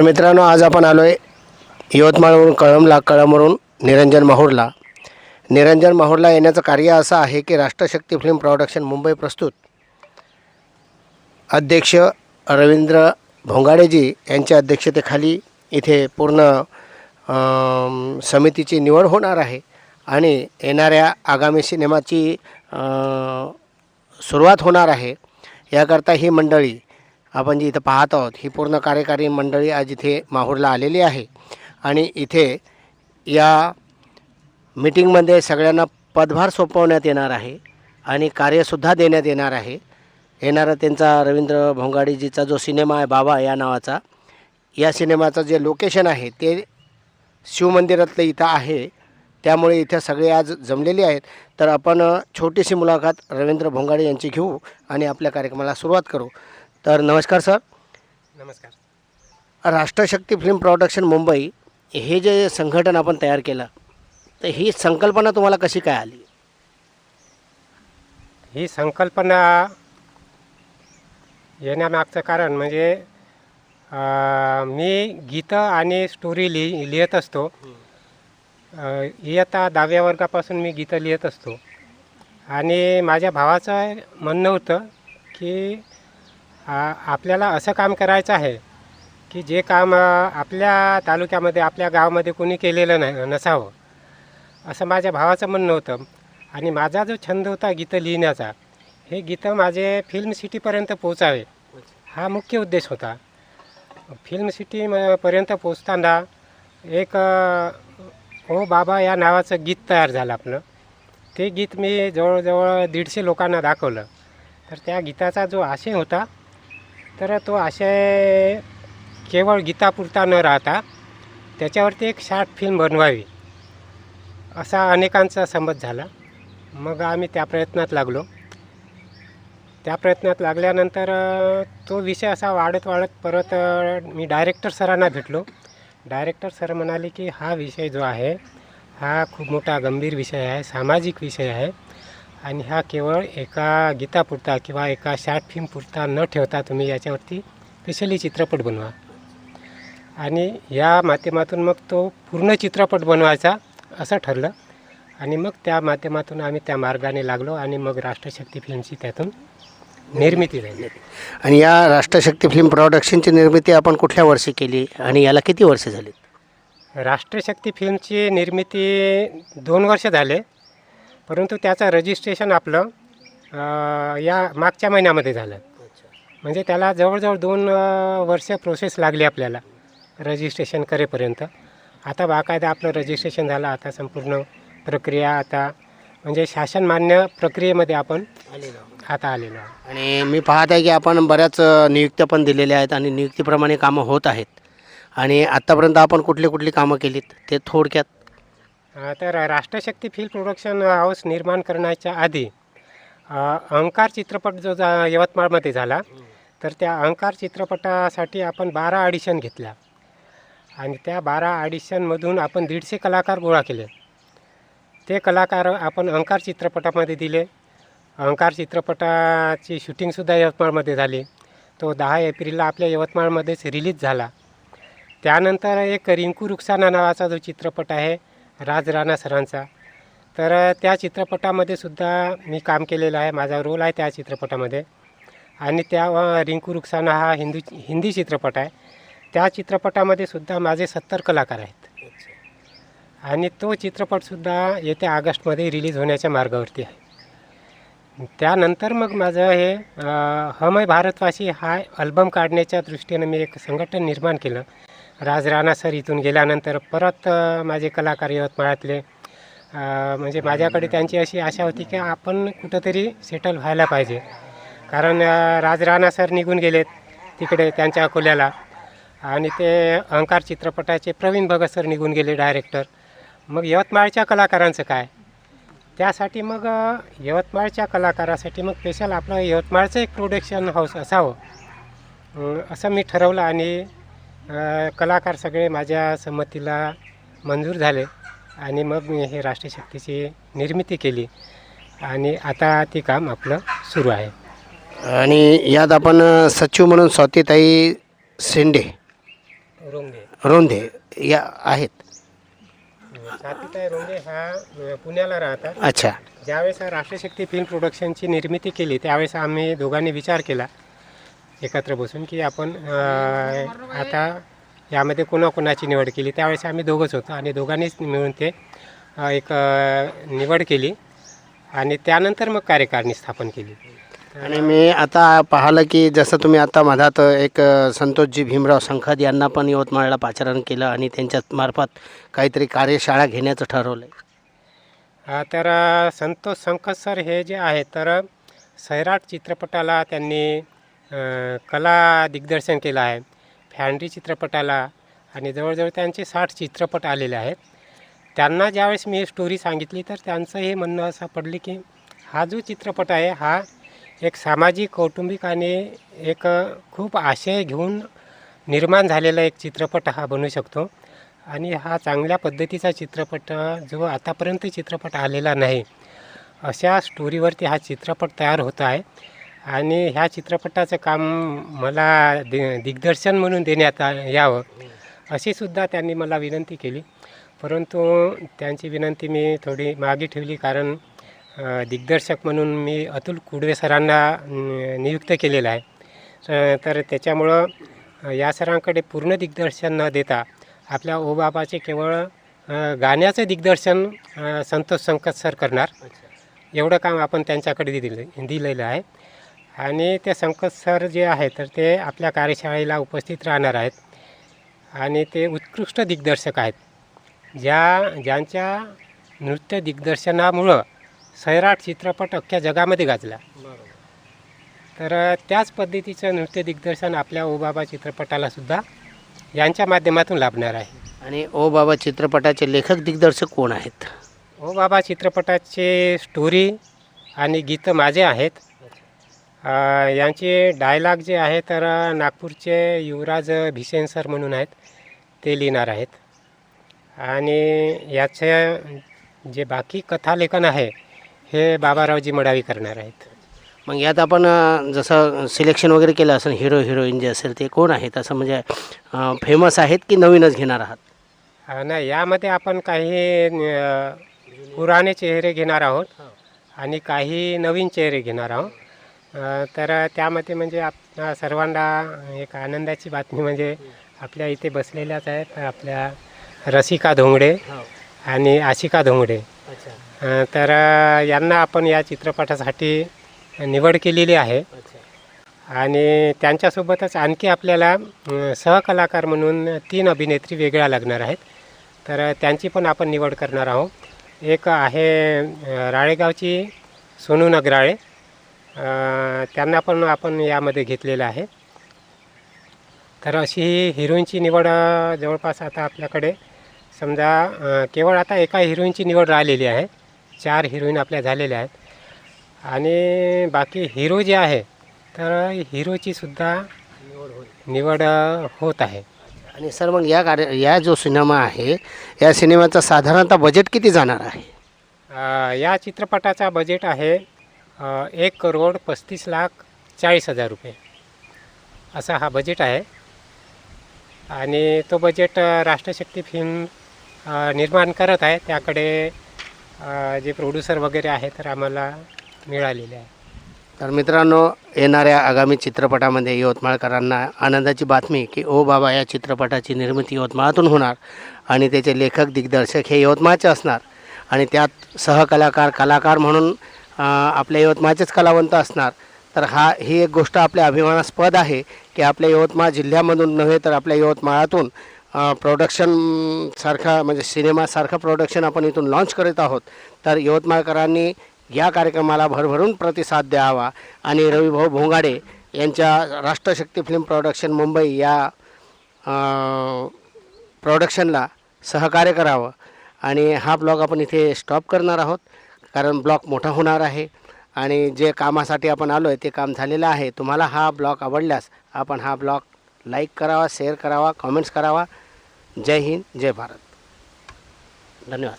मित्रांनो, आज आपण आलो आहे यवतमाळवरून कळमवरून निरंजन माहुरला. निरंजन माहुरला येण्याचं कार्य असं आहे की राष्ट्रशक्ती फिल्म प्रोडक्शन मुंबई प्रस्तुत अध्यक्ष रवींद्र भोंगाडेजी यांच्या अध्यक्षतेखाली इथे पूर्ण समितीची निवड होणार आहे आणि येणाऱ्या आगामी सिनेमाची सुरुवात होणार आहे. याकरता ही मंडळी आपण जी इथं पाहत आहोत, ही पूर्ण कार्यकारी मंडळी आज इथे माहुरला आलेली आहे. आणि इथे या मीटिंगमध्ये सगळ्यांना पदभार सोपवण्यात येणार आहे आणि कार्यसुद्धा देण्यात येणार आहे. येणारा त्यांचा रवींद्र भोंगाडेजीचा जो सिनेमा आहे बाबा या नावाचा, या सिनेमाचं जे लोकेशन आहे ते शिवमंदिरातलं इथं आहे. त्यामुळे इथे सगळे आज जमलेले आहेत. तर आपण छोटीशी मुलाखत रवींद्र भोंगाडे यांची घेऊ आणि आपल्या कार्यक्रमाला सुरुवात करू. तर नमस्कार सर. नमस्कार. राष्ट्रशक्ती फिल्म प्रोडक्शन मुंबई हे जे संघटन आपण तयार केलं, तर ही संकल्पना तुम्हाला कशी काय आली? ही संकल्पना येण्यामागचं कारण म्हणजे मी गीतं आणि स्टोरी लिहित असतो. इयत्ता 10व्या वर्गापासून मी गीतं लिहित असतो आणि माझ्या भावाचं म्हणणं होतं की आपल्याला असं काम करायचं आहे की जे काम आपल्या तालुक्यामध्ये आपल्या गावामध्ये कोणी केलेलं नसावं, असं माझ्या भावाचं म्हणणं होतं. आणि माझा जो छंद होता गीतं लिहिण्याचा, हे गीतं माझे फिल्म सिटीपर्यंत पोचावे हा मुख्य उद्देश होता. फिल्म सिटीपर्यंत पोचताना एक ओ बाबा या नावाचं गीत तयार झालं आपलं. ते गीत मी जवळजवळ 150 लोकांना दाखवलं. तर त्या गीताचा जो आशय होता, तर तो आशय केवळ गीतापुरता न राहता त्याच्यावरती एक शॉर्ट फिल्म बनवावी असा अनेकांचा संमत झाला. मग आम्ही त्या प्रयत्नात लागलो. त्या प्रयत्नात लागल्यानंतर तो विषय असा वाढत परत मी डायरेक्टर सरांना भेटलो. डायरेक्टर सर म्हणाले की हा विषय जो आहे हा खूप मोठा गंभीर विषय आहे, सामाजिक विषय आहे आणि हा केवळ एका गीतापुरता किंवा एका शॉर्ट फिल्मपुरता न ठेवता तुम्ही याच्यावरती स्पेशली चित्रपट बनवा. आणि या माध्यमातून मग तो पूर्ण चित्रपट बनवायचा असं ठरलं. आणि मग त्या माध्यमातून आम्ही त्या मार्गाने लागलो आणि मग राष्ट्रशक्ती फिल्मची त्यातून निर्मिती झाली. आणि या राष्ट्रशक्ती फिल्म प्रोडक्शनची निर्मिती आपण कुठल्या वर्षी केली आणि याला किती वर्ष झाली? राष्ट्रशक्ती फिल्मची निर्मिती 2 वर्ष झाले, परंतु त्याचं रजिस्ट्रेशन आपलं या मागच्या महिन्यामध्ये झालं. म्हणजे त्याला जवळजवळ 2 वर्ष प्रोसेस लागली आपल्याला रजिस्ट्रेशन करेपर्यंत. आता बाकायदा आपलं रजिस्ट्रेशन झालं. आता संपूर्ण प्रक्रिया आता म्हणजे शासनमान्य प्रक्रियेमध्ये आपण आता आलेलो आहे. आणि मी पाहत आहे की आपण बऱ्याच नियुक्त्या पण दिलेल्या आहेत आणि नियुक्तीप्रमाणे कामं होत आहेत. आणि आत्तापर्यंत आपण कुठली कामं केलीत ते थोडक्यात? तर राष्ट्रशक्ती फिल्म प्रोडक्शन हाऊस निर्माण करण्याच्या आधी अहंकार चित्रपट जो यवतमाळमध्ये झाला, तर त्या अहंकार चित्रपटासाठी आपण 12 ऑडिशन घेतल्या आणि त्या 12 ऑडिशनमधून आपण 150 कलाकार गोळा केले. ते कलाकार आपण अहंकार चित्रपटामध्ये दिले. अहंकार चित्रपटाची शूटिंगसुद्धा यवतमाळमध्ये झाली. तो 10 एप्रिलला आपल्या यवतमाळमध्येच रिलीज झाला. त्यानंतर एक रिंकू रुखसाना नावाचा जो चित्रपट आहे राज राणा सरांचा, तर त्या चित्रपटामध्ये सुद्धा मी काम केलेलं आहे. माझा रोल आहे त्या चित्रपटामध्ये. आणि त्या रिंकू रुखसाना हा हिंदी चित्रपट आहे. त्या चित्रपटामध्ये सुद्धा माझे 70 कलाकार आहेत. आणि तो चित्रपटसुद्धा येत्या ऑगस्टमध्ये रिलीज होण्याच्या मार्गावरती आहे. त्यानंतर मग माझं हे हम है भारतवासी हा अल्बम काढण्याच्या दृष्टीनं मी एक संघटन निर्माण केलं. राज राणा सर इथून गेल्यानंतर परत माझे कलाकार यवतमाळातले म्हणजे माझ्याकडे त्यांची अशी आशा होती की आपण कुठंतरी सेटल व्हायला पाहिजे. कारण राज राणा सर निघून गेलेत तिकडे त्यांच्या अकोल्याला. आणि ते अहंकार चित्रपटाचे प्रवीण भगत सर निघून गेले डायरेक्टर. मग यवतमाळच्या कलाकारांचं काय? त्यासाठी मग यवतमाळच्या कलाकारासाठी मग स्पेशल आपलं यवतमाळचं एक प्रोडक्शन हाऊस असावं असं मी ठरवलं. आणि कलाकार सगळे माझ्या संमतीला मंजूर झाले आणि मग मी हे राष्ट्रशक्तीची निर्मिती केली आणि आता ते काम आपलं सुरू आहे. आणि यात आपण सचिव म्हणून स्वातीताई शेंडे रोंगे. रोंधे या आहेत. स्वातीताई रोंगे ह्या पुण्याला राहतात. अच्छा. ज्यावेळेस राष्ट्रशक्ती फिल्म प्रोडक्शनची निर्मिती केली त्यावेळेस आम्ही दोघांनी विचार केला एकत्र बसून की आपण आता यामध्ये कोणाकोणाची निवड केली. त्यावेळेस आम्ही दोघंच होतो आणि दोघांनीच मिळून ते एक निवड केली आणि त्यानंतर मग कार्यकारिणी स्थापन केली. आणि मी आता पाहिलं की जसं तुम्ही आता मधात एक संतोषजी भीमराव संखद यांना पण यवतमाळला पाचारण केलं आणि त्यांच्या मार्फत काहीतरी कार्यशाळा घेण्याचं ठरवलं. तर संतोष संखद सर हे जे आहे तर सैराट चित्रपटाला त्यांनी कला दिग्दर्शन केलं आहे. फॅन्ड्री चित्रपटाला आणि जवळजवळ त्यांचे 60 चित्रपट आलेले आहेत. त्यांना ज्यावेळेस मी स्टोरी सांगितली तर त्यांचं हे म्हणणं असं पडले की हा जो चित्रपट आहे हा एक सामाजिक कौटुंबिक आणि एक खूप आशय घेऊन निर्माण झालेला एक चित्रपट हा बनू शकतो आणि हा चांगल्या पद्धतीचा चित्रपट जो आतापर्यंत चित्रपट आलेला नाही अशा स्टोरीवरती हा चित्रपट तयार होत आहे. आणि ह्या चित्रपटाचं काम मला दिग्दर्शन म्हणून देण्यात यावं अशी सुद्धा त्यांनी मला विनंती केली. परंतु त्यांची विनंती मी थोडी मागे ठेवली कारण दिग्दर्शक म्हणून मी अतुल कुडवे सरांना नियुक्त केलेलं आहे. तर त्याच्यामुळं या सरांकडे पूर्ण दिग्दर्शन न देता आपल्या ओबाबाचे केवळ गाण्याचं दिग्दर्शन संतोष संखद सर करणार एवढं काम आपण त्यांच्याकडे दिलेलं आहे. आणि ते संखद सर जे आहे तर ते आपल्या कार्यशाळेला उपस्थित राहणार आहेत आणि ते उत्कृष्ट दिग्दर्शक आहेत ज्यांच्या नृत्य दिग्दर्शनामुळं सैराट चित्रपट अख्ख्या जगामध्ये गाजला. तर त्याच पद्धतीचं नृत्य दिग्दर्शन आपल्या ओबाबा चित्रपटालासुद्धा यांच्या माध्यमातून लाभणार आहे. आणि ओ बाबा चित्रपटाचे लेखक दिग्दर्शक कोण आहेत? ओबाबा चित्रपटाचे स्टोरी आणि गीतं माझे आहेत. यांचे डायलॉग जे आहे तर नागपूरचे युवराज भिसेन सर म्हणून आहेत ते लिहिणार आहेत. आणि याचे जे बाकी कथालेखन आहे हे बाबारावजी मडावी करणार आहेत. मग यात आपण जसं सिलेक्शन वगैरे केलं असेल हिरो हिरोईन जे असेल ते कोण आहेत असं म्हणजे फेमस आहेत की नवीनच घेणार आहात? नाही, यामध्ये आपण काही पुराणे चेहरे घेणार आहोत आणि काही नवीन चेहरे घेणार आहोत. तर त्यामध्ये म्हणजे आपल्या सर्वांना एक आनंदाची बातमी म्हणजे आपल्या इथे बसलेल्याच आहेत आपल्या रसिका धोंगडे आणि आशिका धोंगडे. तर यांना आपण या चित्रपटासाठी निवड केलेली आहे आणि त्यांच्यासोबतच आणखी आपल्याला सहकलाकार म्हणून 3 अभिनेत्री वेगळ्या लागणार आहेत. तर त्यांची पण आपण निवड करणार आहोत. एक आहे राळेगावची सोनू नगराळे, त्यांना पण आपण यामध्ये घेतलेलं आहे. तर अशी हिरोईनची निवड जवळपास आता आपल्याकडे समजा केवळ आता एका हिरोईनची निवड राहिलेली आहे. 4 हिरोईन आपल्या झालेल्या आहेत आणि बाकी हिरो जे आहे तर हिरोची सुद्धा निवड होत आहे. आणि सर मग या जो सिनेमा आहे या सिनेमाचा साधारणतः बजेट किती जाणार आहे? या चित्रपटाचा बजेट आहे 1,35,40,00,000 रुपये असा हा बजेट आहे. आणि तो बजेट राष्ट्रशक्ती फिल्म निर्माण करत आहे. त्याकडे जे प्रोड्युसर वगैरे आहे तर आम्हाला मिळालेले आहे. तर मित्रांनो, येणाऱ्या आगामी चित्रपटामध्ये यवतमाळकरांना आनंदाची बातमी की ओ बाबा या चित्रपटाची निर्मिती यवतमाळातून होणार आणि त्याचे लेखक दिग्दर्शक हे यवतमाळचे असणार आणि त्यात सहकलाकार कलाकार म्हणून आपल्या यवतमाळचेच कलावंत असणार. तर ही एक गोष्ट आपल्या अभिमानास्पद आहे की आपल्या यवतमाळ जिल्ह्यामधून नव्हे तर आपल्या यवतमाळातून प्रोडक्शनसारखा म्हणजे सिनेमासारखं प्रोडक्शन आपण इथून लॉन्च करीत आहोत. तर यवतमाळकरांनी या कार्यक्रमाला भरभरून प्रतिसाद द्यावा आणि रविभाऊ भोंगाडे यांच्या राष्ट्रशक्ती फिल्म प्रोडक्शन मुंबई या प्रोडक्शनला सहकार्य करावं. आणि हा ब्लॉग आपण इथे स्टॉप करणार आहोत कारण ब्लॉग मोठा होणार आहे आणि जे कामासाठी आपण आलो आहे ते काम झालेलं आहे. तुम्हाला हा ब्लॉग आवडल्यास आपण हा ब्लॉग लाईक करावा, शेअर करावा, कमेंट्स करावा. जय हिंद, जय भारत. धन्यवाद.